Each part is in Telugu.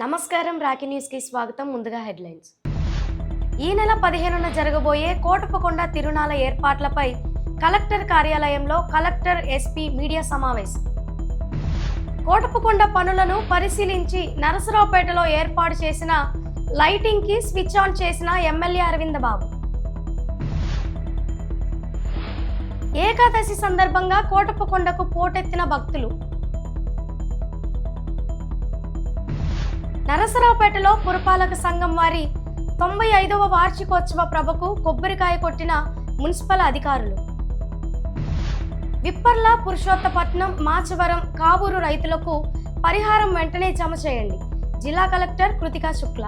నమస్కారం. రాకీ న్యూస్కి స్వాగతం. ముందుగా హెడ్లైన్స్. ఈ నెల 15న జరగబోయే కోటప్పకొండ తిరునాళ్ల ఏర్పాట్లపై కలెక్టర్ కార్యాలయంలో కలెక్టర్ ఎస్పీ మీడియా సమావేశం. కోటప్పకొండ పనులను పరిశీలించి నరసరావుపేటలో ఏర్పాటు చేసిన లైటింగ్కి స్విచ్ ఆన్ చేసిన ఎమ్మెల్యే అరవింద్ బాబు. ఏకాదశి సందర్భంగా కోటప్పకొండకు పోటెత్తిన భక్తులు. నరసరావుపేటలో పురపాలక సంఘం వారి 95వ వార్షికోత్సవ ప్రభకు కొబ్బరికాయ కొట్టిన మున్సిపల్ అధికారులు. విప్పర్ల, పురుషోత్తపట్నం, మాచవరం, కావూరు రైతులకు పరిహారం వెంటనే జమ చేయండి. జిల్లా కలెక్టర్ కృతికా శుక్ల.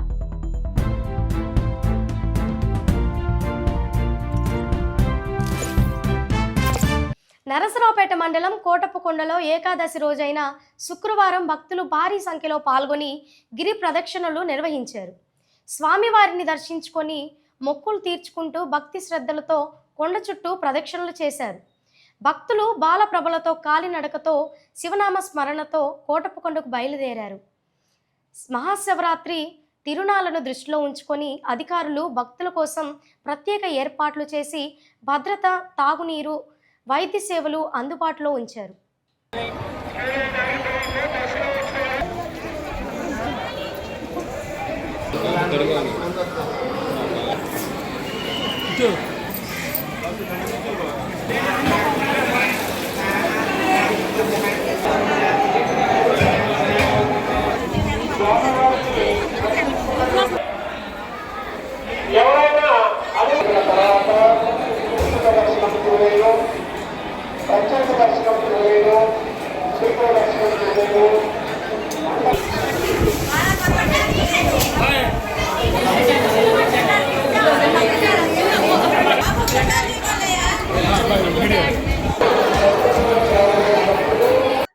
నరసరావుపేట మండలం కోటప్పకొండలో ఏకాదశి రోజైన శుక్రవారం భక్తులు భారీ సంఖ్యలో పాల్గొని గిరి ప్రదక్షిణలు నిర్వహించారు. స్వామివారిని దర్శించుకొని మొక్కులు తీర్చుకుంటూ భక్తి శ్రద్ధలతో కొండ చుట్టూ ప్రదక్షిణలు చేశారు. భక్తులు బాలప్రభలతో కాలినడకతో శివనామ స్మరణతో కోటప్పకొండకు బయలుదేరారు. మహాశివరాత్రి తిరునాళ్లను దృష్టిలో ఉంచుకొని అధికారులు భక్తుల కోసం ప్రత్యేక ఏర్పాట్లు చేసి భద్రత, తాగునీరు, వైద్య సేవలు అందుబాటులో ఉంచారు.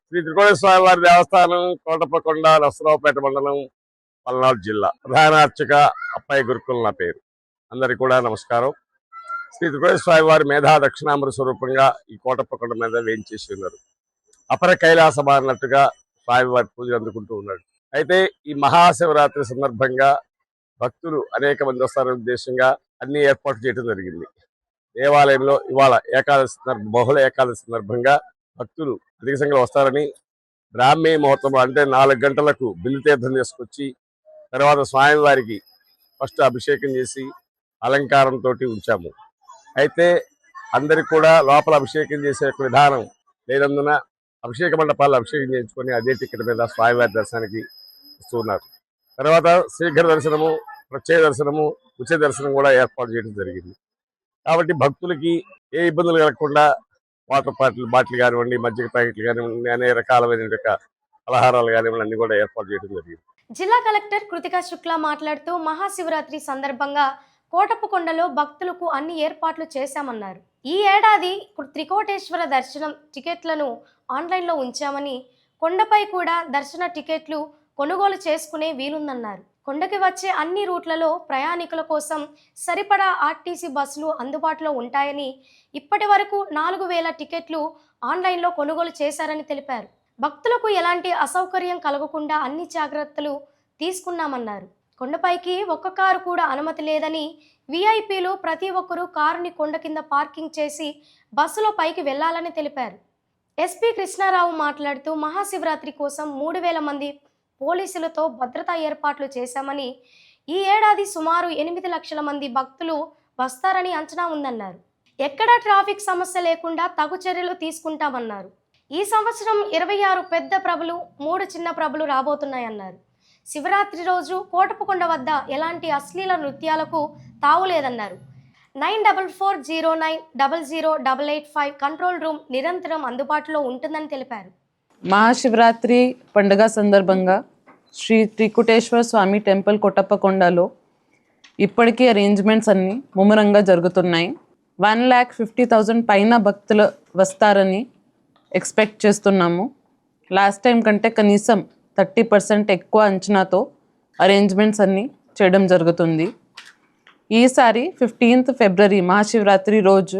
శ్రీ త్రికోణేశ్వర వారి దేవస్థానం, కోటప్పకొండ, నరసరావుపేట మండలం, పల్నాడు జిల్లా. ప్రధాన అర్చక అప్పయ్య గురుకుల్ నా పేరు. అందరికీ కూడా నమస్కారం. శ్రీ త్రికోణేశ్వర వారి మేధా దక్షిణామృత స్వరూపంగా ఈ కోటప్పకొండ మీద వేయించేసి ఉన్నారు. అపర కైలాసం అన్నట్టుగా స్వామివారి పూజలు అందుకుంటూ ఉన్నాడు. అయితే ఈ మహాశివరాత్రి సందర్భంగా భక్తులు అనేక మంది వస్తారనే ఉద్దేశంగా అన్ని ఏర్పాట్లు చేయడం జరిగింది. దేవాలయంలో ఇవాళ ఏకాదశి బహుళ ఏకాదశి సందర్భంగా భక్తులు అధిక సంఖ్యలో వస్తారని బ్రాహ్మీ ముహూర్తం అంటే 4 గంటలకు బిల్లు తీర్థం తీసుకొచ్చి తర్వాత స్వామివారికి ఫస్ట్ అభిషేకం చేసి అలంకారంతో ఉంచాము. అయితే అందరికి కూడా లోపల అభిషేకం చేసే విధానం లేనందున అభిషేక మండపాల్లో అభిషేకం చేయించుకొని అదే టికెట్ మీద స్వామివారి దర్శనానికి వస్తున్నారు. తర్వాత శీఘ్ర దర్శనము, ప్రత్యేక దర్శనము, ఉచిత దర్శనం కూడా ఏర్పాటు చేయడం జరిగింది. కాబట్టి భక్తులకి ఏ ఇబ్బందులు కలగకుండా వాటర్ బాటిల్ కానివ్వండి, మజ్జిగ ప్యాకెట్లు కానివ్వండి, అనేక రకాలైన పలహారాలు కానివ్వండి అన్ని కూడా ఏర్పాటు చేయడం జరిగింది. జిల్లా కలెక్టర్ కృతికా శుక్ల మాట్లాడుతూ మహాశివరాత్రి సందర్భంగా కోటప్పకొండలో భక్తులకు అన్ని ఏర్పాట్లు చేశామన్నారు. ఈ ఏడాది త్రికోటేశ్వర దర్శనం టికెట్లను ఆన్లైన్లో ఉంచామని, కొండపై కూడా దర్శన టికెట్లు కొనుగోలు చేసుకునే వీలుందన్నారు. కొండకి వచ్చే అన్ని రూట్లలో ప్రయాణికుల కోసం సరిపడా ఆర్టీసీ బస్సులు అందుబాటులో ఉంటాయని, ఇప్పటి వరకు 4000 టికెట్లు ఆన్లైన్లో కొనుగోలు చేశారని తెలిపారు. భక్తులకు ఎలాంటి అసౌకర్యం కలగకుండా అన్ని జాగ్రత్తలు తీసుకున్నామన్నారు. కొండపైకి ఒక్క కారు కూడా అనుమతి లేదని, వీఐపీలు ప్రతి ఒక్కరూ కారుని కొండ కింద పార్కింగ్ చేసి బస్సులో పైకి వెళ్లాలని తెలిపారు. ఎస్పీ కృష్ణారావు మాట్లాడుతూ మహాశివరాత్రి కోసం 3000 మంది పోలీసులతో భద్రతా ఏర్పాట్లు చేశామని, ఈ ఏడాది సుమారు 8 లక్షల మంది భక్తులు వస్తారని అంచనా ఉందన్నారు. ఎక్కడా ట్రాఫిక్ సమస్య లేకుండా తగు చర్యలు తీసుకుంటామన్నారు. ఈ సంవత్సరం 26 పెద్ద ప్రభలు, 3 చిన్న ప్రభలు రాబోతున్నాయన్నారు. శివరాత్రి రోజు కోటప్పకొండ వద్ద ఎలాంటి అశ్లీల నృత్యాలకు తావులేదన్నారు. 9440900885 కంట్రోల్ రూమ్ నిరంతరం అందుబాటులో ఉంటుందని తెలిపారు. మహాశివరాత్రి పండుగ సందర్భంగా శ్రీ త్రికుటేశ్వర స్వామి టెంపుల్ కోటప్పకొండలో ఇప్పటికీ అరేంజ్మెంట్స్ అన్నీ ముమ్మరంగా జరుగుతున్నాయి. 1,50,000 పైన భక్తులు వస్తారని ఎక్స్పెక్ట్ చేస్తున్నాము. లాస్ట్ టైం కంటే కనీసం 30% ఎక్కువ అంచనాతో అరేంజ్మెంట్స్ అన్నీ చేయడం జరుగుతుంది. ఈసారి 15th ఫిబ్రవరి మహాశివరాత్రి రోజు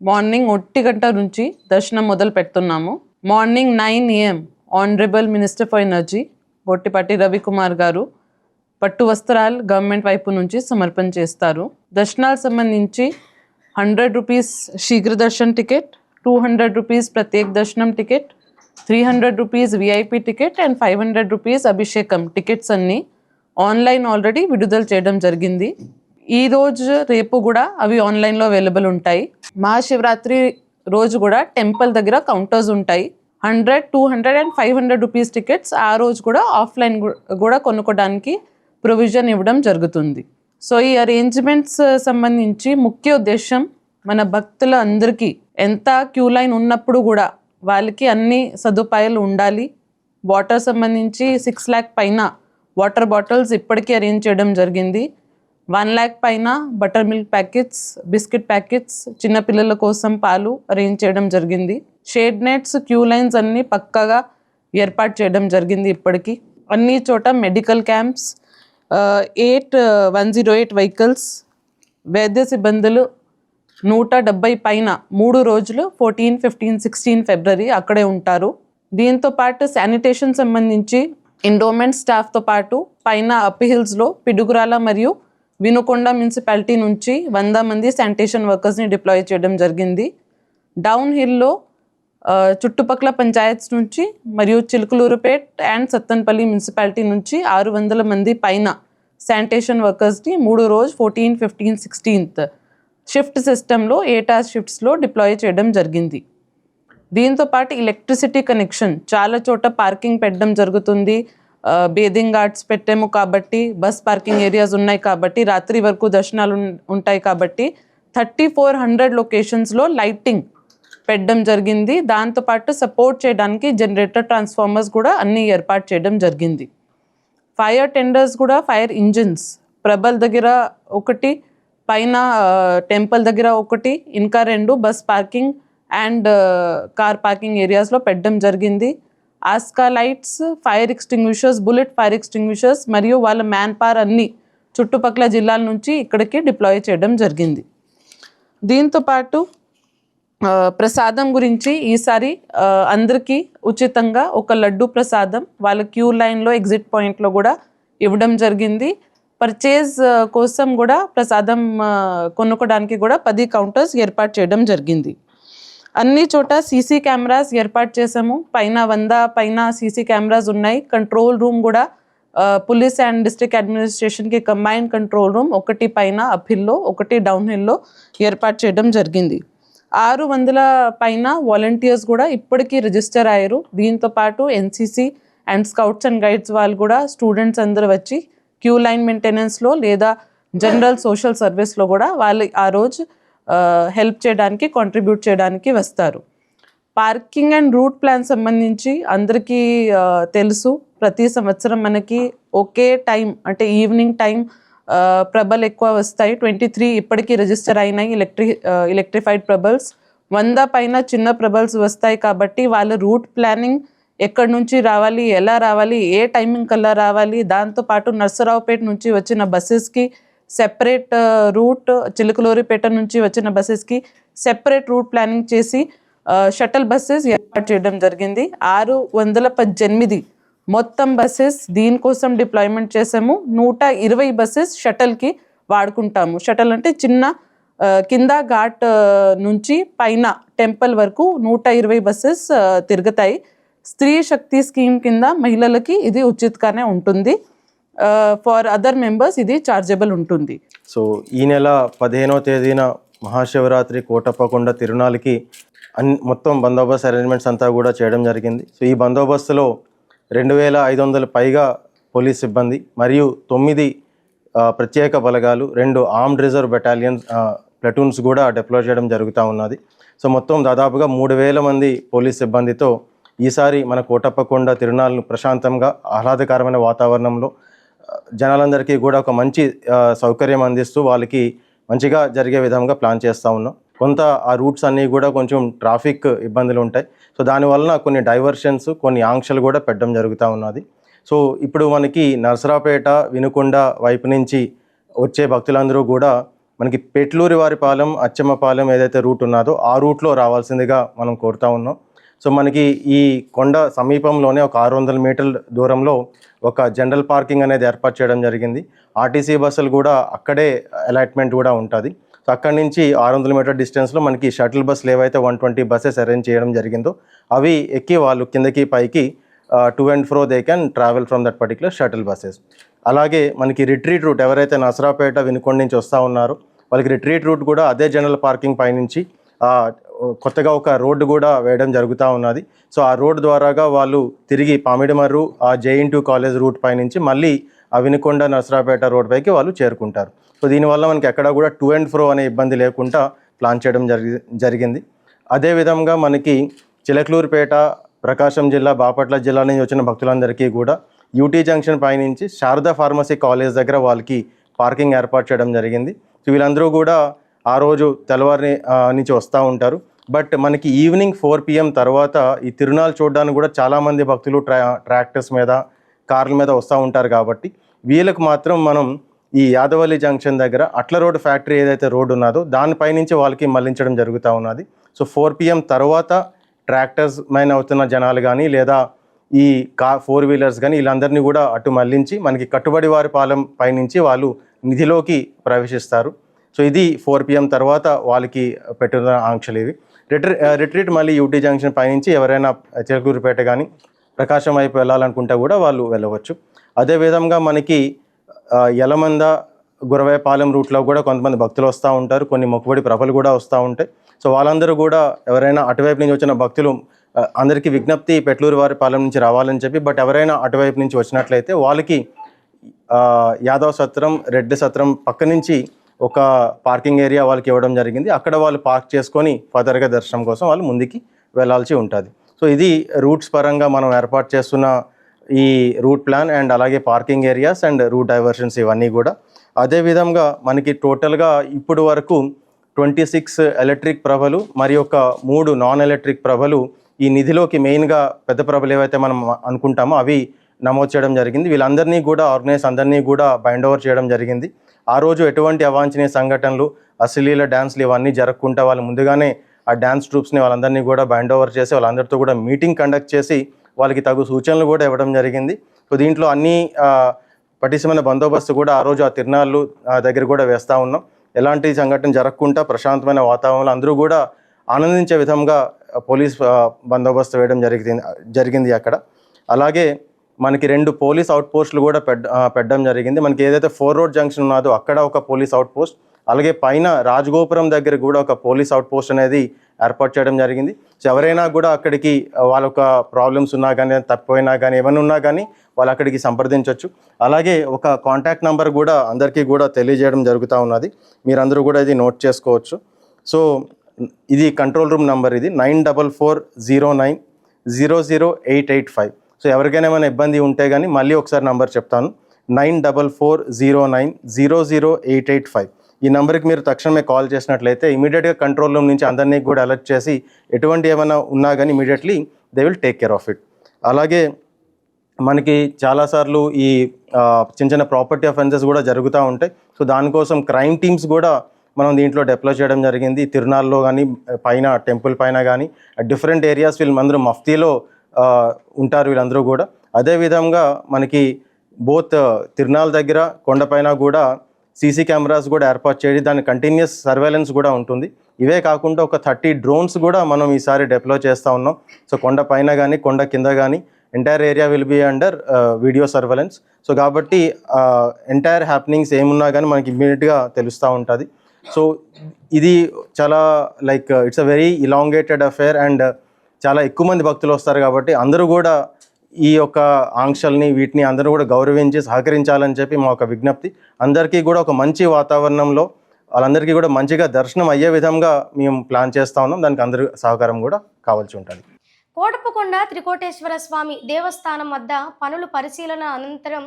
మార్నింగ్ 1 గంట నుంచి దర్శనం మొదలు పెడుతున్నాము. Morning 9 AM honourable minister for energy Gottipati Ravikumar గారు పట్టు వస్త్రాలు గవర్నమెంట్ వైపు నుంచి సమర్పణ చేస్తారు. దర్శనాలకు సంబంధించి 100 రూపీస్ శీఘ్ర దర్శన్ టికెట్, 200 రూపీస్ ప్రత్యేక దర్శనం ticket, 300 rupees VIP ticket and 500 rupees అభిషేకం టికెట్స్ అన్నీ ఆన్లైన్ ఆల్రెడీ విడుదల చేయడం జరిగింది. ఈ రోజు రేపు కూడా అవి ఆన్లైన్లో అవైలబుల్ ఉంటాయి. మహాశివరాత్రి రోజు కూడా టెంపుల్ దగ్గర కౌంటర్స్ ఉంటాయి. 100, 200 అండ్ 500 రూపీస్ టికెట్స్ ఆ రోజు కూడా ఆఫ్లైన్ కూడా కొనుక్కోవడానికి ప్రొవిజన్ ఇవ్వడం జరుగుతుంది. సో ఈ అరేంజ్మెంట్స్ సంబంధించి ముఖ్య ఉద్దేశం మన భక్తుల అందరికీ ఎంత క్యూ లైన్ ఉన్నప్పుడు కూడా వాళ్ళకి అన్ని సదుపాయాలు ఉండాలి. వాటర్ సంబంధించి 6 lakh పైన వాటర్ బాటిల్స్ ఇప్పటికీ అరేంజ్ చేయడం జరిగింది. 1 lakh పైన butter milk packets, biscuit packets, చిన్నపిల్లల కోసం పాలు అరేంజ్ చేయడం జరిగింది. షేడ్ నెట్స్, క్యూ లైన్స్ అన్నీ పక్కాగా ఏర్పాటు చేయడం జరిగింది. ఇప్పటికీ అన్ని చోట మెడికల్ క్యాంప్స్, 108 వెహికల్స్, వైద్య సిబ్బందులు 170 పైన 3 రోజులు 14, 15, 16 ఫిబ్రవరి అక్కడే ఉంటారు. దీంతో పాటు శానిటేషన్ సంబంధించి ఎండోమెంట్ స్టాఫ్తో పాటు పైన అప్ హిల్స్లో పిడుగురాల మరియు వినుకొండ మున్సిపాలిటీ నుంచి 100 మంది శానిటేషన్ వర్కర్స్ని డిప్లాయ్ చేయడం జరిగింది. డౌన్ హిల్లో చుట్టుపక్కల పంచాయత్స్ నుంచి మరియు చిలుకలూరుపేట్ అండ్ సత్తెనపల్లి మున్సిపాలిటీ నుంచి 600 మంది పైన శానిటేషన్ వర్కర్స్ని 3 రోజు 14, 15, 16 షిఫ్ట్ సిస్టంలో 8 hours షిఫ్ట్స్లో డిప్లాయ్ చేయడం జరిగింది. దీంతోపాటు ఎలక్ట్రిసిటీ కనెక్షన్ చాలా చోట పార్కింగ్ పెట్టడం జరుగుతుంది. బేదింగ్ ఘాట్స్ పెట్టాము కాబట్టి, బస్ పార్కింగ్ ఏరియాస్ ఉన్నాయి కాబట్టి, రాత్రి వరకు దర్శనాలు ఉంటాయి కాబట్టి 3400 లొకేషన్స్లో లైటింగ్ పెట్టడం జరిగింది. దాంతోపాటు సపోర్ట్ చేయడానికి జనరేటర్ ట్రాన్స్ఫార్మర్స్ కూడా అన్నీ ఏర్పాటు చేయడం జరిగింది. ఫైర్ టెండర్స్ కూడా, ఫైర్ ఇంజిన్స్ ప్రభల్ దగ్గర 1, పైన టెంపుల్ దగ్గర 1, ఇంకా 2 bus parking and car parking ఏరియాస్లో పెట్టడం జరిగింది. ఆస్కా lights, fire extinguishers, bullet fire extinguishers మరియు వాళ్ళ మ్యాన్ పవర్ అన్ని చుట్టుపక్కల జిల్లాల నుంచి ఇక్కడికి డిప్లాయ్ చేయడం జరిగింది. దీంతోపాటు ప్రసాదం గురించి ఈసారి అందరికీ ఉచితంగా ఒక లడ్డు ప్రసాదం వాళ్ళ క్యూ లైన్లో ఎగ్జిట్ పాయింట్లో కూడా ఇవ్వడం జరిగింది. పర్చేజ్ కోసం కూడా ప్రసాదం కొనుక్కోవడానికి కూడా 10 కౌంటర్స్ ఏర్పాటు చేయడం జరిగింది. అన్ని చోట సీసీ కెమెరాస్ ఏర్పాటు చేసాము. పైన 100 పైన సీసీ కెమెరాస్ ఉన్నాయి. కంట్రోల్ రూమ్ కూడా పోలీస్ అండ్ డిస్ట్రిక్ట్ అడ్మినిస్ట్రేషన్కి కంబైన్ కంట్రోల్ రూమ్ 1 పైన అప్ హిల్లో, 1 డౌన్ హిల్లో ఏర్పాటు చేయడం జరిగింది. 600 పైన వాలంటీర్స్ కూడా ఇప్పటికీ రిజిస్టర్ అయ్యారు. దీంతోపాటు NCC and scouts and guides వాళ్ళు కూడా స్టూడెంట్స్ అందరూ వచ్చి క్యూ లైన్ మెయింటెనెన్స్లో లేదా జనరల్ సోషల్ సర్వీస్లో కూడా వాళ్ళు ఆ రోజు హెల్ప్ చేయడానికి, కాంట్రిబ్యూట్ చేయడానికి వస్తారు. పార్కింగ్ అండ్ రూట్ ప్లాన్ సంబంధించి అందరికీ తెలుసు, ప్రతి సంవత్సరం మనకి ఒకే టైం అంటే ఈవినింగ్ టైం ప్రభల్ ఎక్కువ వస్తాయి. 23 ఇప్పటికీ రిజిస్టర్ అయినాయి ఎలక్ట్రిఫైడ్ ప్రభల్స్. 100 పైన చిన్న ప్రభల్స్ వస్తాయి కాబట్టి వాళ్ళ రూట్ ప్లానింగ్ ఎక్కడి నుంచి రావాలి, ఎలా రావాలి, ఏ టైమింగ్ కల్లా రావాలి, దాంతోపాటు నర్సరావుపేట నుంచి వచ్చిన బస్సెస్కి సెపరేట్ రూట్, చిలుకలూరిపేట నుంచి వచ్చిన బస్సెస్కి సెపరేట్ రూట్ ప్లానింగ్ చేసి షటల్ బస్సెస్ ఏర్పాటు చేయడం జరిగింది. 618 మొత్తం బస్సెస్ దీనికోసం డిప్లాయ్మెంట్ చేసాము. 120 బస్సెస్ షటల్కి వాడుకుంటాము. షటల్ అంటే చిన్న కింద ఘాట్ నుంచి పైన టెంపుల్ వరకు 120 బస్సెస్ తిరుగుతాయి. స్త్రీ శక్తి స్కీమ్ కింద మహిళలకి ఇది ఉచితంగానే ఉంటుంది. ఫర్ అదర్ మెంబర్స్ ఇది చార్జబుల్ ఉంటుంది. సో ఈ నెల 15వ తేదీన మహాశివరాత్రి కోటప్పకొండ తిరునాళ్ళకి మొత్తం బందోబస్తు అరేంజ్మెంట్స్ అంతా కూడా చేయడం జరిగింది. సో ఈ బందోబస్తులో 2500 పైగా పోలీస్ సిబ్బంది మరియు 9 ప్రత్యేక బలగాలు, 2 ఆర్మ్డ్ రిజర్వ్ బెటాలియన్ ప్లటూన్స్ కూడా డిప్లాయ్ చేయడం జరుగుతూ ఉన్నది. సో మొత్తం దాదాపుగా 3000 మంది పోలీస్ సిబ్బందితో ఈసారి మన కోటప్పకొండ తిరునాళ్ళను ప్రశాంతంగా ఆహ్లాదకరమైన వాతావరణంలో జనాలందరికీ కూడా ఒక మంచి సౌకర్యం అందిస్తూ వాళ్ళకి మంచిగా జరిగే విధంగా ప్లాన్ చేస్తూ ఉన్నాం. కొంత ఆ రూట్స్ అన్నీ కూడా కొంచెం ట్రాఫిక్ ఇబ్బందులు ఉంటాయి. సో దానివల్ల కొన్ని డైవర్షన్స్, కొన్ని ఆంక్షలు కూడా పెట్టడం జరుగుతూ ఉన్నది. సో ఇప్పుడు మనకి నర్సరావుపేట, వినుకొండ వైపు నుంచి వచ్చే భక్తులందరూ కూడా మనకి పెట్లూరి వారిపాలెం, అచ్చమ్మపాలెం ఏదైతే రూట్ ఉన్నదో ఆ రూట్లో రావాల్సిందిగా మనం కోరుతా ఉన్నాం. సో మనకి ఈ కొండ సమీపంలోనే ఒక 600 మీటర్ల దూరంలో ఒక జనరల్ పార్కింగ్ అనేది ఏర్పాటు చేయడం జరిగింది. ఆర్టీసీ బస్సులు కూడా అక్కడే అలాట్మెంట్ కూడా ఉంటుంది. సో అక్కడి నుంచి 600 మీటర్ డిస్టెన్స్లో మనకి షటిల్ బస్సులు ఏవైతే 120 బస్సెస్ అరేంజ్ చేయడం జరిగిందో అవి ఎక్కి వాళ్ళు కిందకి పైకి to and fro they can travel from that particular shuttle buses. అలాగే మనకి రిట్రీట్ రూట్ ఎవరైతే నసరాపేట వినుకొండ నుంచి వస్తూ ఉన్నారో వాళ్ళకి రిట్రీట్ రూట్ కూడా అదే జనరల్ పార్కింగ్ పైనుంచి కొత్తగా ఒక రోడ్డు కూడా వేయడం జరుగుతూ ఉన్నది. సో ఆ రోడ్డు ద్వారాగా వాళ్ళు తిరిగి పామిడిమర్రు ఆ JN2 కాలేజ్ రూట్ పైనుంచి మళ్ళీ ఆ వినుకొండ నసరాపేట రోడ్ పైకి వాళ్ళు చేరుకుంటారు. సో దీనివల్ల మనకి ఎక్కడ కూడా టు అండ్ ఫ్రో అనే ఇబ్బంది లేకుండా ప్లాన్ చేయడం జరిగింది. అదేవిధంగా మనకి చిలకలూరుపేట, ప్రకాశం జిల్లా, బాపట్ల జిల్లా నుంచి వచ్చిన భక్తులందరికీ కూడా యూటీ జంక్షన్ పైనుంచి శారదా ఫార్మసీ కాలేజ్ దగ్గర వాళ్ళకి పార్కింగ్ ఏర్పాటు చేయడం జరిగింది. సో వీళ్ళందరూ కూడా ఆ రోజు తెల్లవారి నుంచి వస్తూ ఉంటారు. బట్ మనకి ఈవినింగ్ 4 PM తర్వాత ఈ తిరునాళ్ళు చూడడానికి కూడా చాలామంది భక్తులు ట్రాక్టర్స్ మీద, కార్ల మీద వస్తూ ఉంటారు. కాబట్టి వీళ్ళకు మాత్రం మనం ఈ యాదవల్లి జంక్షన్ దగ్గర అట్ల రోడ్ ఫ్యాక్టరీ ఏదైతే రోడ్డు ఉన్నదో దానిపైనుంచి వాళ్ళకి మళ్లించడం జరుగుతూ ఉన్నది. సో 4 PM తర్వాత ట్రాక్టర్స్ మైన అవుతున్న జనాలు కానీ లేదా ఈ 4 వీలర్స్ కానీ వీళ్ళందరినీ కూడా అటు మళ్లించి మనకి కట్టుబడి వారి పాలెం పైనుంచి వాళ్ళు నిధిలోకి ప్రవేశిస్తారు. సో ఇది 4 PM తర్వాత వాళ్ళకి పెట్టిన ఆంక్షలు ఇవి. రిట్రీట్ మళ్ళీ యూటీ జంక్షన్ పైనుంచి ఎవరైనా చిలకలూరుపేట కానీ ప్రకాశం వైపు వెళ్ళాలనుకుంటే కూడా వాళ్ళు వెళ్ళవచ్చు. అదేవిధంగా మనకి యలమంద, గురవేపాలెం రూట్లో కూడా కొంతమంది భక్తులు వస్తూ ఉంటారు. కొన్ని మొక్కుబడి ప్రభలు కూడా వస్తూ ఉంటాయి. సో వాళ్ళందరూ కూడా ఎవరైనా అటువైపు నుంచి వచ్చిన భక్తులు అందరికీ విజ్ఞప్తి పెట్లూరు వారి పాలెం నుంచి రావాలని చెప్పి, బట్ ఎవరైనా అటువైపు నుంచి వచ్చినట్లయితే వాళ్ళకి యాదవ్ సత్రం, రెడ్డి సత్రం పక్క నుంచి ఒక పార్కింగ్ ఏరియా వాళ్ళకి ఇవ్వడం జరిగింది. అక్కడ వాళ్ళు పార్క్ చేసుకొని ఫర్దర్గా దర్శనం కోసం వాళ్ళు ముందుకి వెళ్ళాల్సి ఉంటుంది. సో ఇది రూట్స్ పరంగా మనం ఏర్పాటు చేస్తున్న ఈ రూట్ ప్లాన్ అండ్ అలాగే parking areas and route diversions ఇవన్నీ కూడా. అదేవిధంగా మనకి టోటల్గా ఇప్పుడు వరకు 26 ఎలక్ట్రిక్ ప్రభలు మరి ఒక 3 నాన్ ఎలక్ట్రిక్ ప్రభలు ఈ నిధిలోకి మెయిన్గా పెద్ద ప్రభలు ఏవైతే మనం అనుకుంటామో అవి నమోదు చేయడం జరిగింది. వీళ్ళందరినీ కూడా ఆర్గనైజ్ అందరినీ కూడా బైండ్ ఓవర్ చేయడం జరిగింది. ఆ రోజు ఎటువంటి అవాంఛనీయ సంఘటనలు, అశ్లీల డ్యాన్స్లు ఇవన్నీ జరగకుండా వాళ్ళు ముందుగానే ఆ డ్యాన్స్ ట్రూప్స్ని వాళ్ళందరినీ కూడా బైండ్ ఓవర్ చేసి వాళ్ళందరితో కూడా మీటింగ్ కండక్ట్ చేసి వాళ్ళకి తగు సూచనలు కూడా ఇవ్వడం జరిగింది. సో దీంట్లో అన్ని పటిష్టమైన బందోబస్తు కూడా ఆ రోజు ఆ తిరునాళ్ళు దగ్గర కూడా వేస్తూ ఉన్నాం. ఎలాంటి సంఘటన జరగకుండా ప్రశాంతమైన వాతావరణంలో అందరూ కూడా ఆనందించే విధంగా పోలీస్ బందోబస్తు వేయడం జరిగింది అక్కడ. అలాగే మనకి 2 పోలీస్ అవుట్ పోస్టులు కూడా పెట్టడం జరిగింది. మనకి ఏదైతే 4 రోడ్ జంక్షన్ ఉన్నదో అక్కడ ఒక పోలీస్ అవుట్ పోస్ట్, అలాగే పైన రాజగోపురం దగ్గర కూడా ఒక పోలీస్ అవుట్ పోస్ట్ అనేది ఏర్పాటు చేయడం జరిగింది. సో ఎవరైనా కూడా అక్కడికి వాళ్ళొక ప్రాబ్లమ్స్ ఉన్నా కానీ, తప్పిపోయినా కానీ, ఏమైనా ఉన్నా కానీ వాళ్ళు అక్కడికి సంప్రదించవచ్చు. అలాగే ఒక కాంటాక్ట్ నెంబర్ కూడా అందరికీ కూడా తెలియజేయడం జరుగుతూ ఉన్నది. మీరందరూ కూడా ఇది నోట్ చేసుకోవచ్చు. సో ఇది కంట్రోల్ రూమ్ నెంబర్, ఇది 9440900885. సో ఎవరికైనా ఏమైనా ఇబ్బంది ఉంటే కానీ మళ్ళీ ఒకసారి నెంబర్ చెప్తాను, 9440900885. ఈ నెంబర్కి మీరు తక్షణమే కాల్ చేసినట్లయితే ఇమీడియట్గా కంట్రోల్ రూమ్ నుంచి అందరినీ కూడా అలర్ట్ చేసి ఎటువంటి ఏమైనా ఉన్నా కానీ immediately they will take care of it. అలాగే మనకి చాలాసార్లు ఈ చిన్న ప్రాపర్టీ అఫెన్సెస్ కూడా జరుగుతూ ఉంటాయి. సో దానికోసం క్రైమ్ టీమ్స్ కూడా మనం దీంట్లో డిప్లాయ్ చేయడం జరిగింది. తిరునాళ్ళలో కానీ, పైన టెంపుల్ పైన కానీ, డిఫరెంట్ ఏరియాస్ వీళ్ళందరూ మఫ్తీలో ఉంటారు వీళ్ళందరూ కూడా. అదేవిధంగా మనకి బోత్ తిరునాళ్ళ దగ్గర, కొండపైన కూడా సీసీ కెమెరాస్ కూడా ఏర్పాటు చేయడం, దాని కంటిన్యూస్ సర్వేలెన్స్ కూడా ఉంటుంది. ఇవే కాకుండా ఒక 30 డ్రోన్స్ కూడా మనం ఈసారి డిప్లాయ్ చేస్తూ ఉన్నాం. సో కొండ పైన కానీ, కొండ కింద కానీ entire area will be under video surveillance. So కాబట్టి ఎంటైర్ హ్యాపెనింగ్స్ ఏమున్నా కానీ మనకి ఇమ్మీడియట్గా తెలుస్తూ ఉంటుంది. సో ఇది చాలా it's a very elongated affair and చాలా ఎక్కువ మంది భక్తులు వస్తారు. కాబట్టి అందరూ కూడా ఈ యొక్క ఆంక్షల్ని వీటిని అందరూ కూడా గౌరవించి సహకరించాలని చెప్పి మా ఒక విజ్ఞప్తి. అందరికీ కూడా ఒక మంచి వాతావరణంలో వాళ్ళందరికీ కూడా మంచిగా దర్శనం అయ్యే విధంగా మేము ప్లాన్ చేస్తూ ఉన్నాం. దానికి అందరి సహకారం కూడా కావాల్సి ఉంటుంది. కోటప్పకొండ త్రికోటేశ్వర స్వామి దేవస్థానం వద్ద పనుల పరిశీలన అనంతరం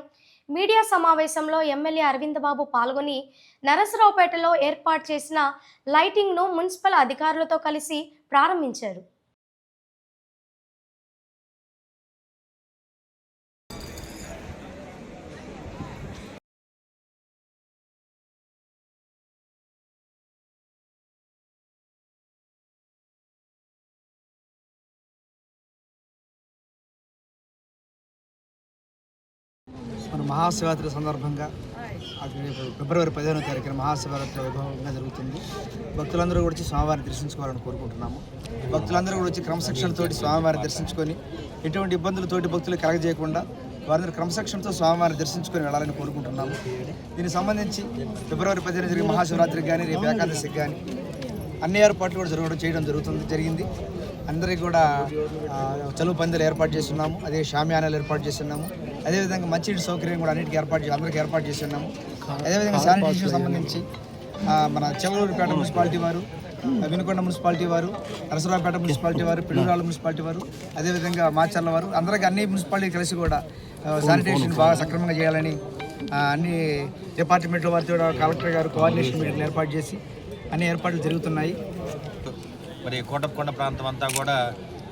మీడియా సమావేశంలో ఎమ్మెల్యే అరవింద్ బాబు పాల్గొని నరసరావుపేటలో ఏర్పాటు చేసిన లైటింగ్ను మున్సిపల్ అధికారులతో కలిసి ప్రారంభించారు. మన మహాశివరాత్రి సందర్భంగా ఫిబ్రవరి 15వ తారీఖున మహాశివరాత్రి వైభవంగా జరుగుతుంది. భక్తులందరూ కూడా వచ్చి స్వామివారిని దర్శించుకోవాలని కోరుకుంటున్నాము. భక్తులందరూ కూడా వచ్చి క్రమశిక్షణతోటి స్వామివారిని దర్శించుకొని ఎటువంటి ఇబ్బందులతోటి భక్తులు కలగజేయకుండా వారందరూ క్రమశిక్షణతో స్వామివారిని దర్శించుకొని వెళ్ళాలని కోరుకుంటున్నాము. దీనికి సంబంధించి ఫిబ్రవరి 15 జరిగే మహాశివరాత్రికి కానీ రేపు ఏకాదశికి కానీ అన్ని ఏర్పాట్లు కూడా చేయడం జరిగింది. అందరికీ కూడా చలువు పందాలు ఏర్పాటు చేస్తున్నాము. అదే షామియానాలు ఏర్పాటు చేస్తున్నాము. అదేవిధంగా మంచినీటి సౌకర్యం కూడా అందరికీ ఏర్పాటు చేస్తున్నాము. అదేవిధంగా శానిటేషన్ సంబంధించి మన చెవలూరుపేట మున్సిపాలిటీ వారు, వినుకొండ మున్సిపాలిటీ వారు, నరసరావుపేట మున్సిపాలిటీ వారు, పిడుగురాళ్ళ మున్సిపాలిటీ వారు, అదేవిధంగా మాచర్ల వారు అందరికీ అన్ని మున్సిపాలిటీ కలిసి కూడా శానిటేషన్ బాగా సక్రమంగా చేయాలని అన్ని డిపార్ట్మెంట్ల వారితో కలెక్టర్ గారు కోఆర్డినేషన్ మీటింగ్లు ఏర్పాటు చేసి అన్ని ఏర్పాట్లు జరుగుతున్నాయి. మరి కోటప్పకొండ ప్రాంతం అంతా కూడా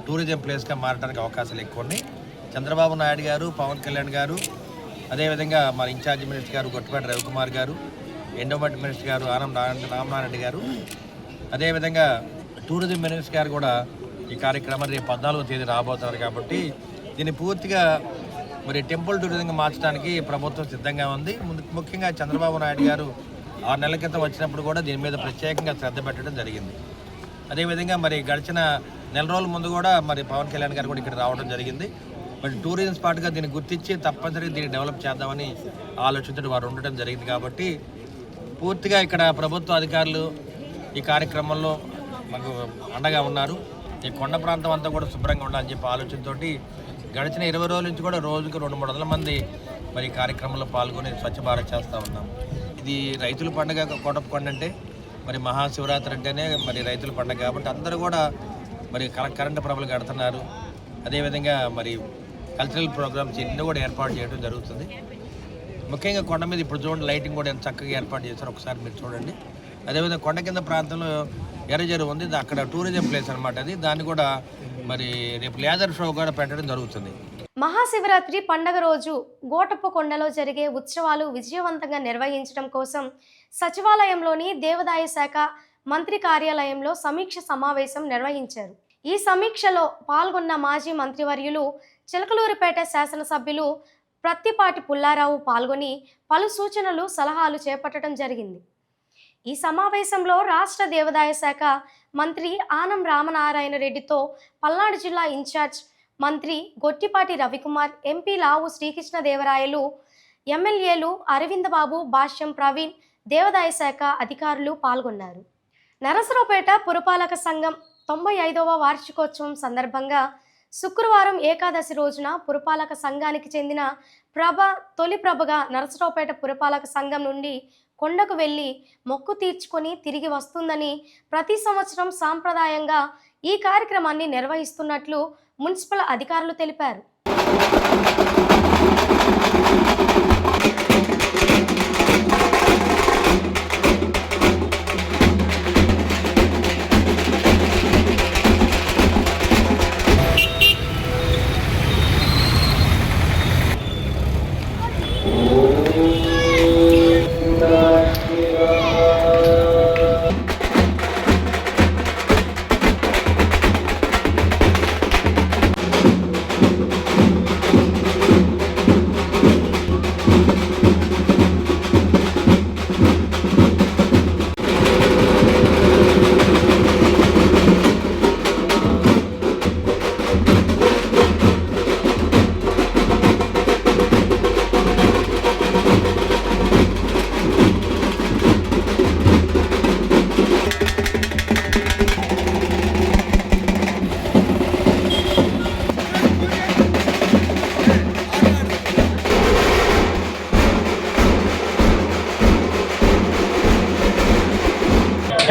టూరిజం ప్లేస్గా మారడానికి అవకాశాలు ఎక్కువ ఉన్నాయి. చంద్రబాబు నాయుడు గారు, పవన్ కళ్యాణ్ గారు, అదేవిధంగా మన ఇన్ఛార్జి మినిస్టర్ గారు గొట్టిపాటి రవికుమార్ గారు, ఎండోమెంట్ మినిస్టర్ గారు ఆనం రామనారాయణ గారు, అదేవిధంగా టూరిజం మినిస్టర్ గారు కూడా ఈ కార్యక్రమాన్ని రేపు 14వ తేదీ రాబోతున్నారు. కాబట్టి దీన్ని పూర్తిగా మరి టెంపుల్ టూరిజంగా మార్చడానికి ప్రభుత్వం సిద్ధంగా ఉంది. ముఖ్యంగా చంద్రబాబు నాయుడు గారు 6 నెలల క్రితం వచ్చినప్పుడు కూడా దీని మీద ప్రత్యేకంగా శ్రద్ధ పెట్టడం జరిగింది. అదేవిధంగా మరి గడిచిన నెల రోజుల ముందు కూడా మరి పవన్ కళ్యాణ్ గారు కూడా ఇక్కడ రావడం జరిగింది. మరి టూరిజం స్పాట్గా దీన్ని గుర్తించి తప్పనిసరిగా దీన్ని డెవలప్ చేద్దామని ఆలోచనతో వారు ఉండటం జరిగింది. కాబట్టి పూర్తిగా ఇక్కడ ప్రభుత్వ అధికారులు ఈ కార్యక్రమంలో మాకు అండగా ఉన్నారు. ఈ కొండ ప్రాంతం అంతా కూడా శుభ్రంగా ఉండాలని చెప్పి ఆలోచనతో గడిచిన 20 రోజుల నుంచి కూడా రోజుకు 200-300 మంది మరి ఈ కార్యక్రమంలో పాల్గొని స్వచ్ఛ భారత్ చేస్తూ ఉన్నాము. ఇది రైతుల పండుగ కోటప్పకొండ అంటే మరి మహాశివరాత్రి అంటేనే మరి రైతుల పండుగ కాబట్టి అందరూ కూడా మరి కరెంటు ప్రభలు కడుతున్నారు. అదేవిధంగా మరి కల్చరల్ ప్రోగ్రామ్స్ ఎన్నో కూడా ఏర్పాటు చేయడం జరుగుతుంది. ముఖ్యంగా కొండ మీద ఇప్పుడు చూడండి లైటింగ్ కూడా ఎంత చక్కగా ఏర్పాటు చేశారు, ఒకసారి మీరు చూడండి. అదేవిధంగా కొండ కింద ప్రాంతంలో ఎర్రజరు ఉంది, అక్కడ టూరిజం ప్లేస్ అనమాట. అది దాన్ని కూడా మరి రేపు లేజర్ షో కూడా పెట్టడం జరుగుతుంది. మహాశివరాత్రి పండగ రోజు కోటప్పకొండలో జరిగే ఉత్సవాలు విజయవంతంగా నిర్వహించడం కోసం సచివాలయంలోని దేవాదాయ శాఖ మంత్రి కార్యాలయంలో సమీక్ష సమావేశం నిర్వహించారు. ఈ సమీక్షలో పాల్గొన్న మాజీ మంత్రివర్యులు చిలకలూరిపేట శాసనసభ్యులు ప్రత్తిపాటి పుల్లారావు పాల్గొని పలు సూచనలు సలహాలు చేపట్టడం జరిగింది. ఈ సమావేశంలో రాష్ట్ర దేవాదాయ శాఖ మంత్రి ఆనం రామనారాయణ రెడ్డితో పల్నాడు జిల్లా ఇన్ఛార్జ్ మంత్రి గొట్టిపాటి రవికుమార్, ఎంపీ లావు శ్రీకృష్ణదేవరాయలు, ఎమ్మెల్యేలు అరవిందబాబు, భాష్యం ప్రవీణ్, దేవాదాయ శాఖ అధికారులు పాల్గొన్నారు. నరసరావుపేట పురపాలక సంఘం 95వ వార్షికోత్సవం సందర్భంగా శుక్రవారం ఏకాదశి రోజున పురపాలక సంఘానికి చెందిన ప్రభ తొలి ప్రభగా నరసరావుపేట పురపాలక సంఘం నుండి కొండకు వెళ్ళి మొక్కు తీర్చుకొని తిరిగి వస్తుందని ప్రతి సంవత్సరం సాంప్రదాయంగా ఈ కార్యక్రమాన్ని నిర్వహిస్తున్నట్లు మున్సిపల్ అధికారులు తెలిపారు.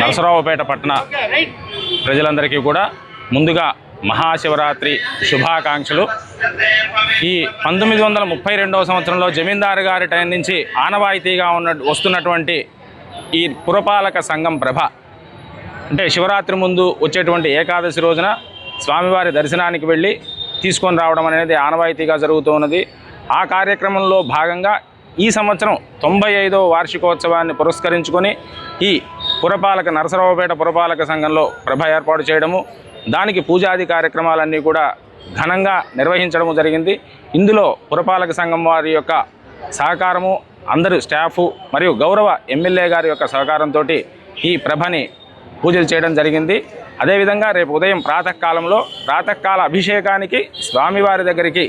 నరసరావుపేట పట్టణ ప్రజలందరికీ కూడా ముందుగా మహాశివరాత్రి శుభాకాంక్షలు. ఈ 1932వ సంవత్సరంలో జమీందారు గారి టైం నుంచి ఆనవాయితీగా వస్తున్నటువంటి ఈ పురపాలక సంఘం ప్రభ అంటే శివరాత్రి ముందు వచ్చేటువంటి ఏకాదశి రోజున స్వామివారి దర్శనానికి వెళ్ళి తీసుకొని రావడం అనేది ఆనవాయితీగా జరుగుతూ ఉన్నది. ఆ కార్యక్రమంలో భాగంగా ఈ సంవత్సరం 95వ వార్షికోత్సవాన్ని పురస్కరించుకొని ఈ నరసరావుపేట పురపాలక సంఘంలో ప్రభ ఏర్పాటు చేయడము, దానికి పూజాది కార్యక్రమాలన్నీ కూడా ఘనంగా నిర్వహించడము జరిగింది. ఇందులో పురపాలక సంఘం వారి యొక్క సహకారము, అందరు స్టాఫు మరియు గౌరవ ఎమ్మెల్యే గారి యొక్క సహకారంతో ఈ ప్రభని పూజలు చేయడం జరిగింది. అదేవిధంగా రేపు ఉదయం ప్రాతకాల అభిషేకానికి స్వామివారి దగ్గరికి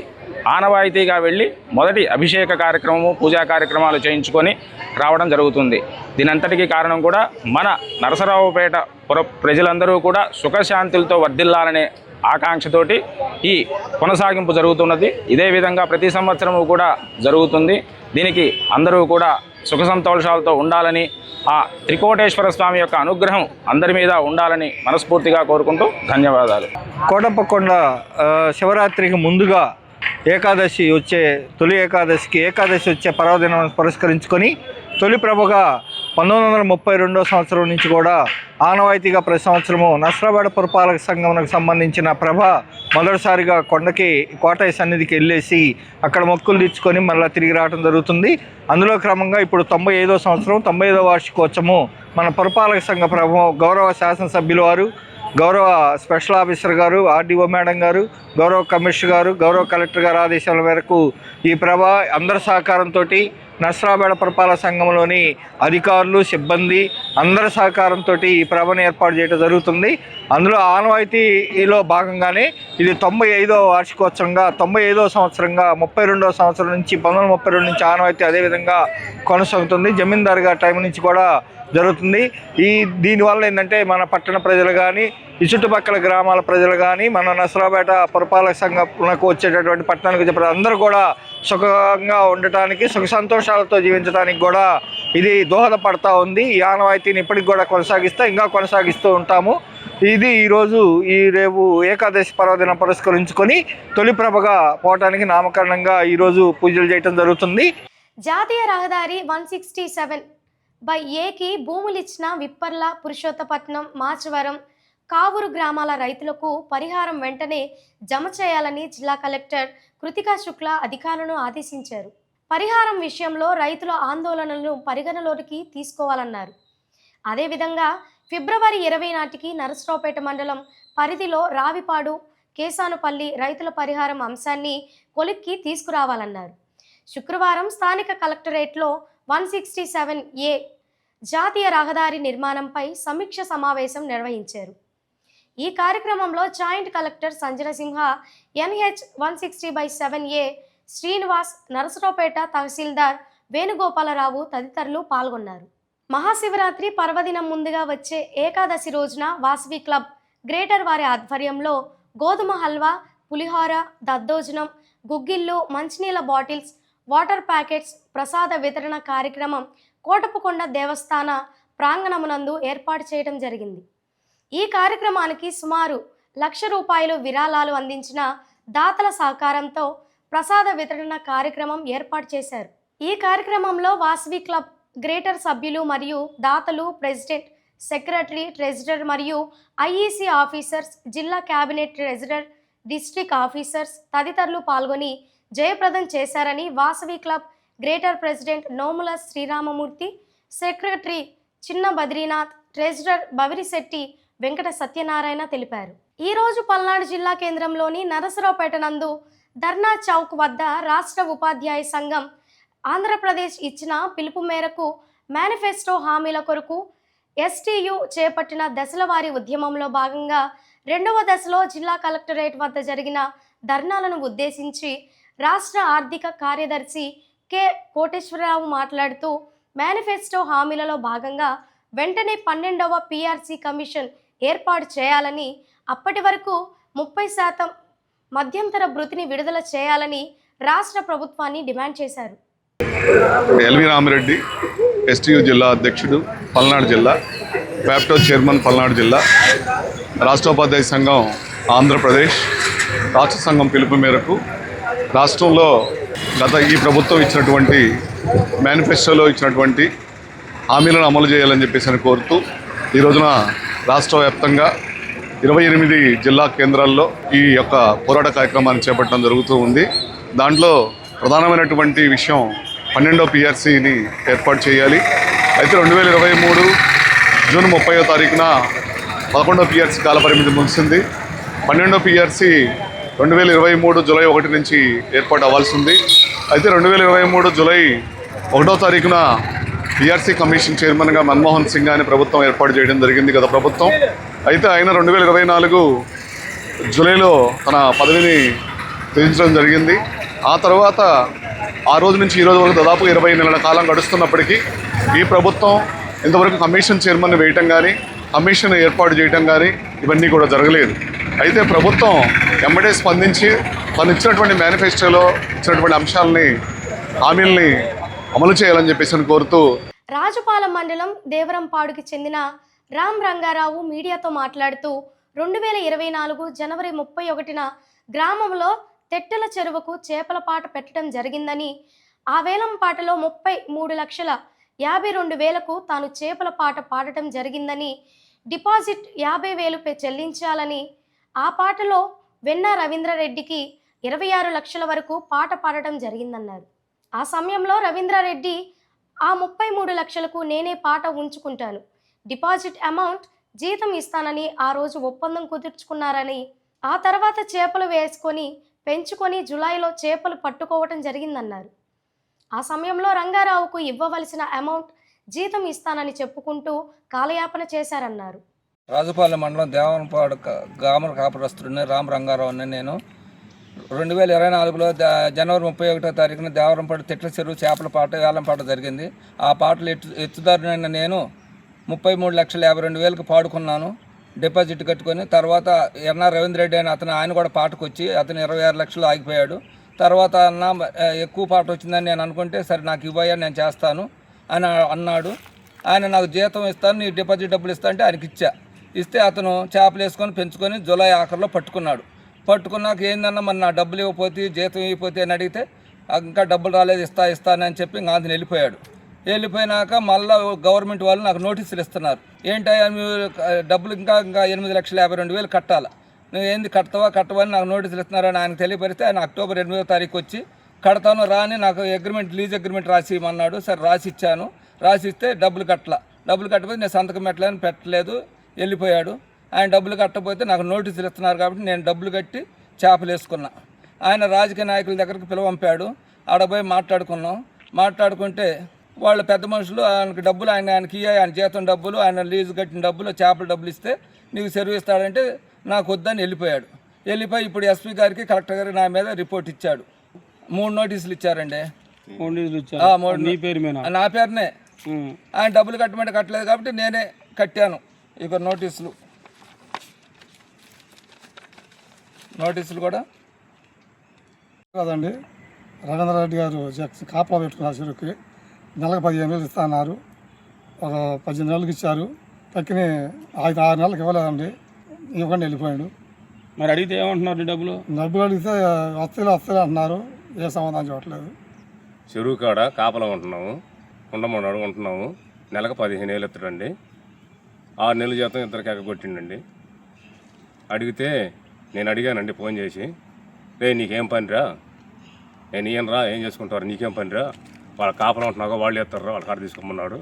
ఆనవాయితీగా వెళ్ళి మొదటి అభిషేక కార్యక్రమము, పూజా కార్యక్రమాలు చేయించుకొని రావడం జరుగుతుంది. దీనంతటికీ కారణం కూడా మన నరసరావుపేట పుర ప్రజలందరూ కూడా సుఖశాంతులతో వర్ధిల్లాలనే ఆకాంక్షతోటి ఈ కొనసాగింపు జరుగుతున్నది. ఇదే విధంగా ప్రతి సంవత్సరము కూడా జరుగుతుంది. దీనికి అందరూ కూడా సుఖ సంతోషాలతో ఉండాలని, ఆ త్రికోటేశ్వర స్వామి యొక్క అనుగ్రహం అందరి మీద ఉండాలని మనస్ఫూర్తిగా కోరుకుంటూ ధన్యవాదాలు. కోటప్పకొండ శివరాత్రికి ముందుగా తొలి ఏకాదశి వచ్చే పర్వదినం పురస్కరించుకొని తొలి ప్రభగా 1932 సంవత్సరం నుంచి కూడా ఆనవాయితీగా ప్రతి సంవత్సరము నర్సరావుపేట పురపాలక సంఘంకు సంబంధించిన ప్రభ మొదటిసారిగా కోటయ్య సన్నిధికి వెళ్ళేసి అక్కడ మొక్కులు తీర్చుకొని మళ్ళీ తిరిగి రావడం జరుగుతుంది. అందులో క్రమంగా ఇప్పుడు 95వ సంవత్సరం 95వ వార్షికోత్సవము మన పురపాలక సంఘ ప్రభ గౌరవ శాసనసభ్యుల వారు, గౌరవ స్పెషల్ ఆఫీసర్ గారు, ఆర్డీఓ మేడం గారు, గౌరవ కమిషనర్ గారు, గౌరవ కలెక్టర్ గారు ఆదేశాల మేరకు ఈ ప్రభ అందరి సహకారంతో నర్సరావుపేట పురపాలక సంఘంలోని అధికారులు, సిబ్బంది అందరి సహకారంతో ఈ ప్రభను ఏర్పాటు చేయడం జరుగుతుంది. అందులో ఆనవాయితీలో భాగంగానే ఇది 95వ వార్షికోత్సవంగా 95వ సంవత్సరంగా 32వ సంవత్సరం నుంచి 1932 నుంచి ఆనవాయితీ అదేవిధంగా కొనసాగుతుంది. జమీందారు గారి టైం నుంచి కూడా జరుగుతుంది. దీనివల్ల ఏంటంటే మన పట్టణ ప్రజలు కానీ, ఈ చుట్టుపక్కల గ్రామాల ప్రజలు కానీ, మన నర్సరావుపేట పురపాలక సంఘంకు వచ్చేటటువంటి పట్టణానికి వచ్చే అందరూ కూడా సుఖంగా ఉండటానికి, సుఖ సంతోషాలతో జీవించడానికి కూడా ఇది దోహదపడతా ఉంది. ఈ ఆనవాయితీని ఇప్పటికి కూడా ఇంకా కొనసాగిస్తూ ఉంటాము. ఇది రేపు ఏకాదశి పర్వదినం పురస్కరించుకొని తొలి ప్రభగా పోవటానికి నామకరణంగా ఈరోజు పూజలు చేయటం జరుగుతుంది. జాతీయ రహదారి 167/Aకి భూములిచ్చిన విప్పర్ల, పురుషోత్తపట్నం, మాచవరం, కావూరు గ్రామాల రైతులకు పరిహారం వెంటనే జమ చేయాలని జిల్లా కలెక్టర్ కృతికా శుక్లా అధికారులను ఆదేశించారు. పరిహారం విషయంలో రైతుల ఆందోళనలను పరిగణలోకి తీసుకోవాలన్నారు. అదేవిధంగా ఫిబ్రవరి 20 నాటికి నరసరావుపేట మండలం పరిధిలో రావిపాడు, కేసానుపల్లి రైతుల పరిహారం అంశాన్ని కొలిక్కి తీసుకురావాలన్నారు. శుక్రవారం స్థానిక కలెక్టరేట్లో 167A జాతీయ రహదారి నిర్మాణంపై సమీక్ష సమావేశం నిర్వహించారు. ఈ కార్యక్రమంలో జాయింట్ కలెక్టర్ సంజన సింహ, NH 160/7A శ్రీనివాస్, నరసరావుపేట తహసీల్దార్ వేణుగోపాలరావు తదితరులు పాల్గొన్నారు. మహాశివరాత్రి పర్వదినం ముందుగా వచ్చే ఏకాదశి రోజున వాసవి క్లబ్ గ్రేటర్ వారి ఆధ్వర్యంలో గోధుమ హల్వా, పులిహోర, దద్దోజనం, గుగ్గిళ్ళు, మంచినీళ్ళ బాటిల్స్, వాటర్ ప్యాకెట్స్ ప్రసాద వితరణ కార్యక్రమం కోటప్పకొండ దేవస్థాన ప్రాంగణమునందు ఏర్పాటు చేయడం జరిగింది. ఈ కార్యక్రమానికి సుమారు 1,00,000 రూపాయలు విరాళాలు అందించిన దాతల సహకారంతో ప్రసాద వితరణ కార్యక్రమం ఏర్పాటు చేశారు. ఈ కార్యక్రమంలో వాసవి క్లబ్ గ్రేటర్ సభ్యులు మరియు దాతలు, ప్రెసిడెంట్, సెక్రటరీ, ట్రెజరర్ మరియు IEC ఆఫీసర్స్, జిల్లా క్యాబినెట్ ట్రెజరర్, డిస్ట్రిక్ట్ ఆఫీసర్స్ తదితరులు పాల్గొని జయప్రదం చేశారని వాసవి క్లబ్ గ్రేటర్ ప్రెసిడెంట్ నోముల శ్రీరామమూర్తి, సెక్రటరీ చిన్న బద్రీనాథ్, ట్రెజరర్ బవిరిశెట్టి వెంకట సత్యనారాయణ తెలిపారు. ఈరోజు పల్నాడు జిల్లా కేంద్రంలోని నరసరావుపేట నందు ధర్నా చౌక్ వద్ద రాష్ట్ర ఉపాధ్యాయ సంఘం ఆంధ్రప్రదేశ్ ఇచ్చిన పిలుపు మేరకు మేనిఫెస్టో హామీల కొరకు STU చేపట్టిన దశలవారీ ఉద్యమంలో భాగంగా 2వ దశలో జిల్లా కలెక్టరేట్ వద్ద జరిగిన ధర్నాలను ఉద్దేశించి రాష్ట్ర ఆర్థిక కార్యదర్శి K. కోటేశ్వరరావు మాట్లాడుతూ మేనిఫెస్టో హామీలలో భాగంగా వెంటనే 12వ PRC కమిషన్ ఏర్పాటు చేయాలని, అప్పటి వరకు 30% మధ్యంతర భృతిని విడుదల చేయాలని రాష్ట్ర ప్రభుత్వాన్ని డిమాండ్ చేశారు. ఎల్వి రామిరెడ్డి, STU జిల్లా అధ్యక్షుడు, పల్నాడు జిల్లా, ఫ్యాప్టో చైర్మన్, పల్నాడు జిల్లా, రాష్ట్రోపాధ్యాయ సంఘం ఆంధ్రప్రదేశ్ రాష్ట్ర సంఘం పిలుపు మేరకు రాష్ట్రంలో ఈ ప్రభుత్వం ఇచ్చినటువంటి మేనిఫెస్టోలో ఇచ్చినటువంటి హామీలను అమలు చేయాలని చెప్పేసి కోరుతూ ఈ రోజున రాష్ట్ర వ్యాప్తంగా 28 జిల్లా కేంద్రాల్లో ఈ యొక్క పోరాట కార్యక్రమాన్ని చేపట్టడం జరుగుతూ ఉంది. దాంట్లో ప్రధానమైనటువంటి విషయం 12వ PRCని ఏర్పాటు చేయాలి. అయితే 2023 జూన్ 30వ తారీఖున 11వ PRC కాలపరిమితి ముగిసింది. 12వ PRC 2023 జూలై 1 నుంచి ఏర్పాటు అవ్వాల్సి ఉంది. అయితే 2023 జూలై 1వ తారీఖున టీఆర్సీ కమిషన్ చైర్మన్గా మన్మోహన్ సింగ్ అని ప్రభుత్వం ఏర్పాటు చేయడం జరిగింది గత ప్రభుత్వం. అయితే ఆయన 2024 జూలైలో తన పదవిని త్యజించడం జరిగింది. ఆ తర్వాత ఆ రోజు నుంచి ఈ రోజు వరకు దాదాపు 20 నెలల కాలం గడుస్తున్నప్పటికీ ఈ ప్రభుత్వం ఇంతవరకు కమిషన్ చైర్మన్ వేయటం కానీ కమిషన్ ఏర్పాటు చేయటం కానీ ఇవన్నీ కూడా జరగలేదు. అయితే ప్రభుత్వం వెంబడే స్పందించి తను ఇచ్చినటువంటి మేనిఫెస్టోలో ఇచ్చినటువంటి అంశాలని హామీలని అమలు చేయాలని చెప్పేసి కోరుతూ రాజుపాలెం మండలం దేవరంపాడుకి చెందిన రామ్ రంగారావు మీడియాతో మాట్లాడుతూ 2024 జనవరి 31న గ్రామంలో తెట్టెల చెరువుకు చేపల పాట పెట్టడం జరిగిందని, ఆ వేలం పాటలో 33,52,000కు తాను చేపల పాట పాడటం జరిగిందని, డిపాజిట్ 50,000 చెల్లించాలని, ఆ పాటలో వెన్న రవీంద్రారెడ్డికి 26 లక్షల వరకు పాట పాడటం జరిగిందన్నారు. ఆ సమయంలో రవీంద్రారెడ్డి ఆ 33 లక్షలకు నేనే పాట ఉంచుకుంటాను, డిపాజిట్ అమౌంట్ జీతం ఇస్తానని ఆ రోజు ఒప్పందం కుదుర్చుకున్నారని, ఆ తర్వాత చేపలు వేసుకొని పెంచుకొని జూలైలో చేపలు పట్టుకోవటం జరిగిందన్నారు. ఆ సమయంలో రంగారావుకు ఇవ్వవలసిన అమౌంట్ జీతం ఇస్తానని చెప్పుకుంటూ కాలయాపన చేశారన్నారు. రాజుపాలెం మండలం దేవరంపాడు గ్రామ కాపురస్తుడిని రామ్ రంగారావు అని నేను 2024లో జనవరి 31వ తారీఖున దేవరంపాడు తెట్ల చెరువు చేపల పాట వేలం పాట జరిగింది. ఆ పాటలు ఎత్తుదారునైన నేను 33,52,000కు పాడుకున్నాను, డిపాజిట్ కట్టుకొని. తర్వాత ఎర్నా రవీంద్రెడ్డి అని ఆయన కూడా పాటకు వచ్చి అతను 26 లక్షలు ఆగిపోయాడు. తర్వాత అన్న ఎక్కువ పాట వచ్చిందని నేను అనుకుంటే సరే నాకు ఇవ్వయ్యా నేను చేస్తాను అని అన్నాడు. ఆయన నాకు జీతం ఇస్తాను, నీ డిపాజిట్ డబ్బులు ఇస్తా అంటే ఆయనకి ఇస్తే అతను చేపలు వేసుకొని పెంచుకొని జూలై ఆఖరిలో పట్టుకున్నాడు. పట్టుకున్నాక ఏందన్నా మరి నా డబ్బులు ఇవ్వకపోతే జీతం ఇవ్వకపోతే అని అడిగితే ఇంకా డబ్బులు రాలేదు ఇస్తానని చెప్పి ఇంకా అతను వెళ్ళిపోయినాక మళ్ళీ గవర్నమెంట్ వాళ్ళు నాకు నోటీసులు ఇస్తున్నారు. ఏంటయ్యా మీరు డబ్బులు ఇంకా 8,52,000 కట్టాలి, నువ్వు ఏంది కట్టవా అని నాకు నోటీసులు ఇస్తున్నారని ఆయన తెలియపరిస్తే ఆయన అక్టోబర్ 8వ తారీఖు వచ్చి కడతాను రాని నాకు లీజ్ అగ్రిమెంట్ రాసి ఇవ్వమన్నాడు. సరే రాసి ఇచ్చాను. రాసిస్తే డబ్బులు కట్టకపోతే నేను సంతకం పెట్టలేదు, వెళ్ళిపోయాడు. ఆయన డబ్బులు కట్టకపోతే నాకు నోటీసులు ఇస్తున్నారు కాబట్టి నేను డబ్బులు కట్టి చేపలు వేసుకున్నా. ఆయన రాజకీయ నాయకుల దగ్గరికి పిలువంపాడు. ఆడ పోయి మాట్లాడుకుంటే వాళ్ళు పెద్ద మనుషులు ఆయనకి డబ్బులు ఆయనకి ఆయన జీతం డబ్బులు ఆయన లీజు కట్టిన డబ్బులు చేపల డబ్బులు ఇస్తే నీకు సెర్వ్ ఇస్తాడంటే నాకు వద్దని వెళ్ళిపోయి ఇప్పుడు ఎస్పీ గారికి కలెక్టర్ గారికి నా మీద రిపోర్ట్ ఇచ్చాడు. 3 నోటీసులు ఇచ్చారండి. నా పేరునే. ఆయన డబ్బులు కట్టమంటే కట్టలేదు కాబట్టి నేనే కట్టాను. ఇక నోటీసులు కూడా కాదండి. రవీంద్రారెడ్డి గారు కాపలా పెట్టుకున్నారు చెరువుకి. నెలకు 15,000 ఇస్తా అన్నారు. ఒక 18 నెలలకు ఇచ్చారు. తక్కిన 6 నెలలకు ఇవ్వలేదండి. ఇవ్వకుండా వెళ్ళిపోయాడు. మరి అడిగితే ఏమంటున్నారు? డబ్బులు అడిగితే వస్తే అంటున్నారు. ఏ సమాధానం చూడట్లేదు. చెరువు కాడ కాపలా ఉంటున్నాము. నెలకు 15,000 ఎత్తాడండి. 6 నెలల జీతం ఇద్దరికి ఎగ్గొట్టిండండి. అడిగితే నేను అడిగానండి ఫోన్ చేసి, రే నీకేం పనిరా, నేను ఇయ్యనరా, ఏం చేసుకుంటారు, నీకేం పనిరా, వాళ్ళ కాపలా ఉంటున్నాగా వాళ్ళు ఎత్తారా, వాళ్ళ కాడ తీసుకోమన్నాడు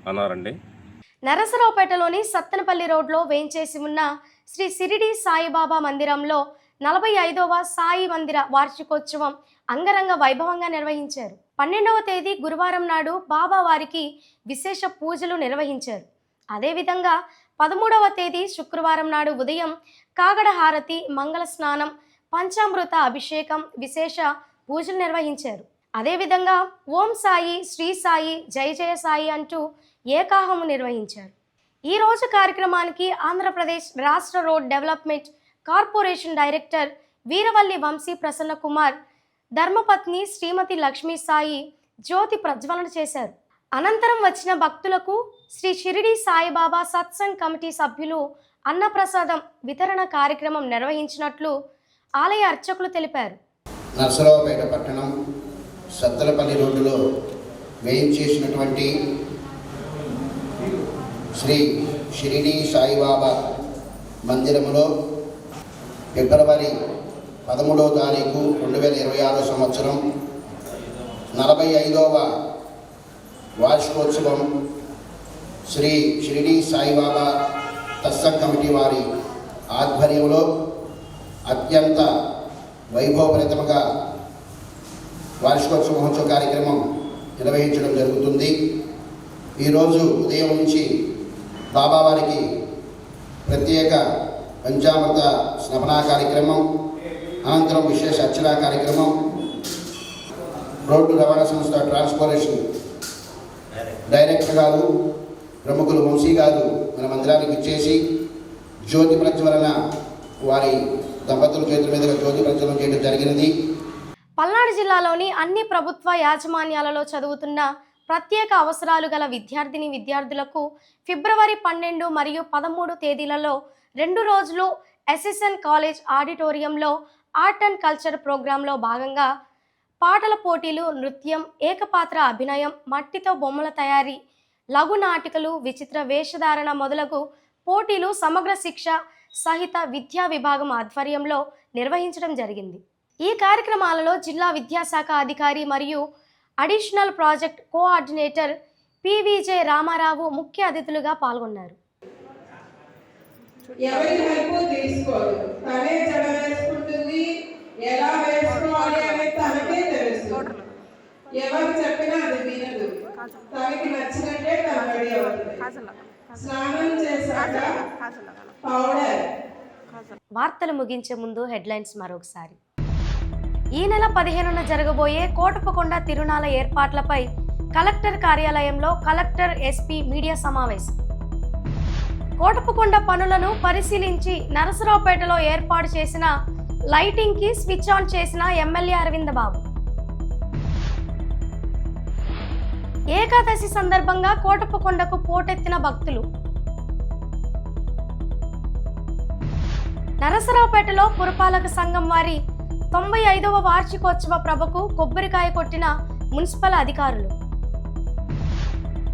అన్నారండి. నరసరావుపేటలోని సత్తెనపల్లి రోడ్లో వేంచేసి ఉన్న శ్రీ షిరిడి సాయిబాబా మందిరంలో 45వ సాయి మందిర వార్షికోత్సవం అంగరంగ వైభవంగా నిర్వహించారు. 12వ తేదీ గురువారం నాడు బాబా వారికి విశేష పూజలు నిర్వహించారు. అదేవిధంగా 13వ తేదీ శుక్రవారం నాడు ఉదయం కాగడ హారతి, మంగళ స్నానం, పంచామృత అభిషేకం, విశేష పూజలు నిర్వహించారు. అదేవిధంగా ఓం సాయి, శ్రీ సాయి, జయ జయ సాయి అంటూ ఏకాహము నిర్వహించారు. ఈ రోజు కార్యక్రమానికి ఆంధ్రప్రదేశ్ రాష్ట్ర road development corporation director Veeravalli Vamsi Prasanna Kumar, ధర్మపత్ని శ్రీమతి లక్ష్మీ సాయి జ్యోతి ప్రజ్వలన చేశారు. అనంతరం వచ్చిన భక్తులకు శ్రీ షిరిడి సాయిబాబా సత్సంగ్ కమిటీ సభ్యులు అన్నప్రసాదం వితరణ కార్యక్రమం నిర్వహించినట్లు ఆలయ అర్చకులు తెలిపారు. నరసరావుపేట పట్టణం సత్తెనపల్లి రోడ్డులో వేయించేసినటువంటి శ్రీ షిరిడి సాయిబాబా మందిరములో ఫిబ్రవరి 13వ తారీఖు 2026 సంవత్సరం 45వ వార్షికోత్సవం శ్రీ షిరిడి సాయిబాబా సత్సంగ్ కమిటీ వారి ఆధ్వర్యంలో అత్యంత వైభవపరితముగా వార్షికోత్సవ మహోత్సవ కార్యక్రమం నిర్వహించడం జరుగుతుంది. ఈరోజు ఉదయం నుంచి బాబావారికి ప్రత్యేక పంచామృత స్నపనా కార్యక్రమం, అనంతరం విశేష అర్చనా కార్యక్రమం, రోడ్డు రవాణా సంస్థ ట్రాన్స్పోర్టేషన్ డైరెక్టర్ గారు ప్రముఖులు వంశీ గారు మన మందిరానికి ఇచ్చేసి జ్యోతి ప్రజ్వలన వారి దంపతుల చేతుల మీదుగా జ్యోతి ప్రజ్వలన చేయడం జరిగినది. పల్నాడు జిల్లాలోని అన్ని ప్రభుత్వ యాజమాన్యాలలో చదువుతున్న ప్రత్యేక అవసరాలు గల విద్యార్థులకు ఫిబ్రవరి 12 మరియు 13 తేదీలలో 2 రోజులు ఎస్ఎస్ఎన్ కాలేజ్ ఆడిటోరియంలో ఆర్ట్ అండ్ కల్చర్ ప్రోగ్రాంలో భాగంగా పాటల పోటీలు, నృత్యం, ఏకపాత్ర అభినయం, మట్టితో బొమ్మల తయారీ, లఘు నాటికలు, విచిత్ర వేషధారణ మొదలగు పోటీలు సమగ్ర శిక్ష సహిత విద్యా విభాగం ఆధ్వర్యంలో నిర్వహించడం జరిగింది. ఈ కార్యక్రమాలలో జిల్లా విద్యాశాఖ అధికారి మరియు additional project coordinator PVJ Ramarao ముఖ్య అతిథులుగా పాల్గొన్నారు. ఎవరి హెల్ప్ తీసుకోదు, తనే జడ వేసుకుంటుంది, ఎలా వేసుకోవాలి అనేది తనకే తెలుసు. ఎవరు చెప్పినా అది వినదు, తనకి నచ్చినట్టే తన రెడీ అవుతుంది. స్నానం చేశాక పౌడర్. వార్తలు ముగించే ముందు హెడ్లైన్స్ మరొకసారి. ఈ నెల 15న జరగబోయే కోటప్పకొండ తిరునాళ్ల ఏర్పాట్లపై కలెక్టర్ కార్యాలయంలో కలెక్టర్ ఎస్పీ మీడియా సమావేశం. కోటప్పకొండ పనులను పరిశీలించి నరసరావుపేటలో ఏర్పాటు చేసిన లైటింగ్ కి స్విచ్ ఆన్ చేసిన ఎమ్మెల్యే అరవింద్ బాబు. ఏకాదశి సందర్భంగా కోటప్పకొండకు పోటెత్తిన భక్తులు. నరసరావుపేటలో పురపాలక సంఘం వారి 95వ వార్షికోత్సవ ప్రభకు కొబ్బరికాయ కొట్టిన మున్సిపల్ అధికారులు.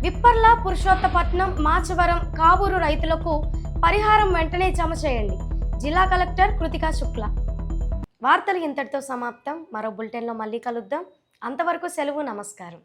విప్పర్ల, పురుషోత్తపట్నం, మాచవరం, కావూరు రైతులకు పరిహారం వెంటనే జమ చేయండి. జిల్లా కలెక్టర్ కృతికా శుక్లా. వార్తలు ఇంతటితో సమాప్తం. మరో బులెటిన్లో మళ్ళీ కలుద్దాం. అంతవరకు సెలవు. నమస్కారం.